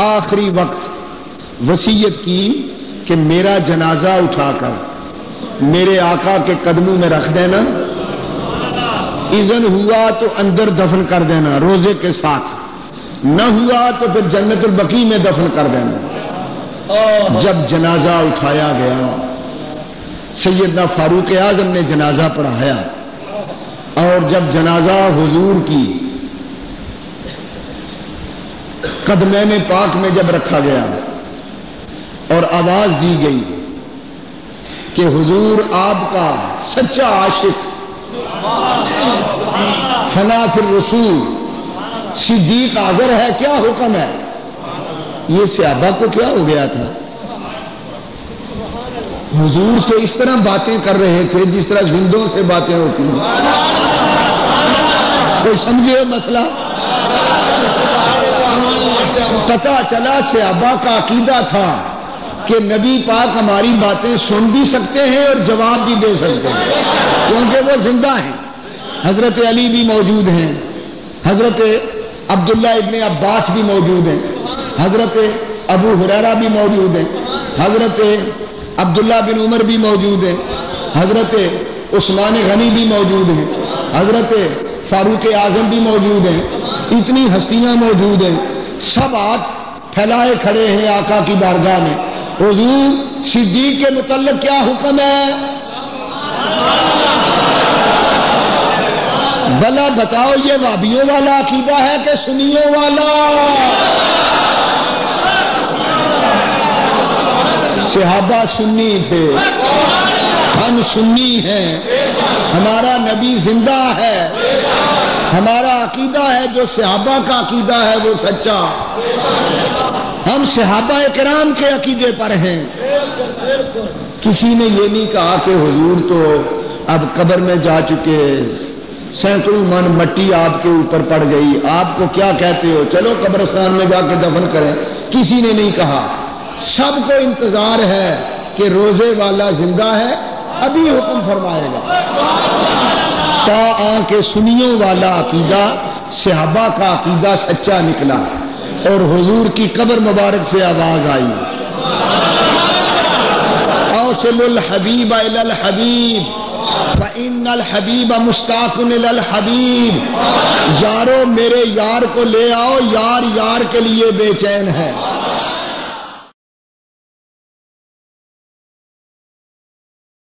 آخری وقت وصیت کی کہ میرا جنازہ اٹھا کر میرے آقا کے قدموں میں رکھ دینا، اذن ہوا تو اندر دفن کر دینا روزے کے ساتھ، نہ ہوا تو پھر جنت البقیع میں دفن کر دینا۔ جب جنازہ اٹھایا گیا، سیدنا فاروق اعظم نے جنازہ پڑھایا، اور جب جنازہ حضور کی قدمین پاک میں جب رکھا گیا اور آواز دی گئی کہ حضور آپ کا سچا عاشق فنا فی الرسول صدیق حاضر ہے، کیا حکم ہے؟ یہ صحابہ کو کیا ہو گیا تھا؟ حضور سے اس طرح باتیں کر رہے تھے جس طرح زندوں سے باتیں ہوتی ہیں۔ کوئی سمجھے مسئلہ؟ پتہ چلا صحابہ کا عقیدہ تھا کہ نبی پاک ہماری باتیں سن بھی سکتے ہیں اور جواب بھی دے سکتے ہیں، کیونکہ وہ زندہ ہیں۔ حضرت علی بھی موجود ہیں، حضرت عبداللہ ابن عباس بھی موجود ہیں، حضرت ابو ہریرہ بھی موجود ہیں، حضرت عبداللہ بن عمر بھی موجود ہیں، حضرت عثمان غنی بھی موجود ہیں، حضرت فاروق اعظم بھی موجود ہیں۔ اتنی ہستیاں موجود ہیں، سب ہاتھ پھیلائے کھڑے ہیں آقا کی بارگاہ میں۔ حضور صدیق کے متعلق کیا حکم ہے؟ بھلا بتاؤ، یہ وہابیوں والا عقیدہ ہے کہ سنیوں والا؟ صحابہ سنی تھے، ہم سنی ہیں، ہمارا نبی زندہ ہے، ہمارا عقیدہ ہے جو صحابہ کا عقیدہ ہے وہ سچا، ہم صحابہ کرام کے عقیدے پر ہیں۔ کسی نے یہ نہیں کہا کہ حضور تو اب قبر میں جا چکے، سینکڑوں من مٹی آپ کے اوپر پڑ گئی، آپ کو کیا کہتے ہو، چلو قبرستان میں جا کے دفن کریں۔ کسی نے نہیں کہا، سب کو انتظار ہے کہ روزے والا زندہ ہے، ابھی حکم فرمائے گا۔ تا آن کے سنیوں والا عقیدہ، صحابہ کا عقیدہ سچا نکلا، اور حضور کی قبر مبارک سے آواز آئی، اوصل الحبیب الی الحبیب فإن الحبیب مشتاق الی الحبیب۔ یارو میرے یار کو لے آؤ، یار یار کے لیے بے چین ہے۔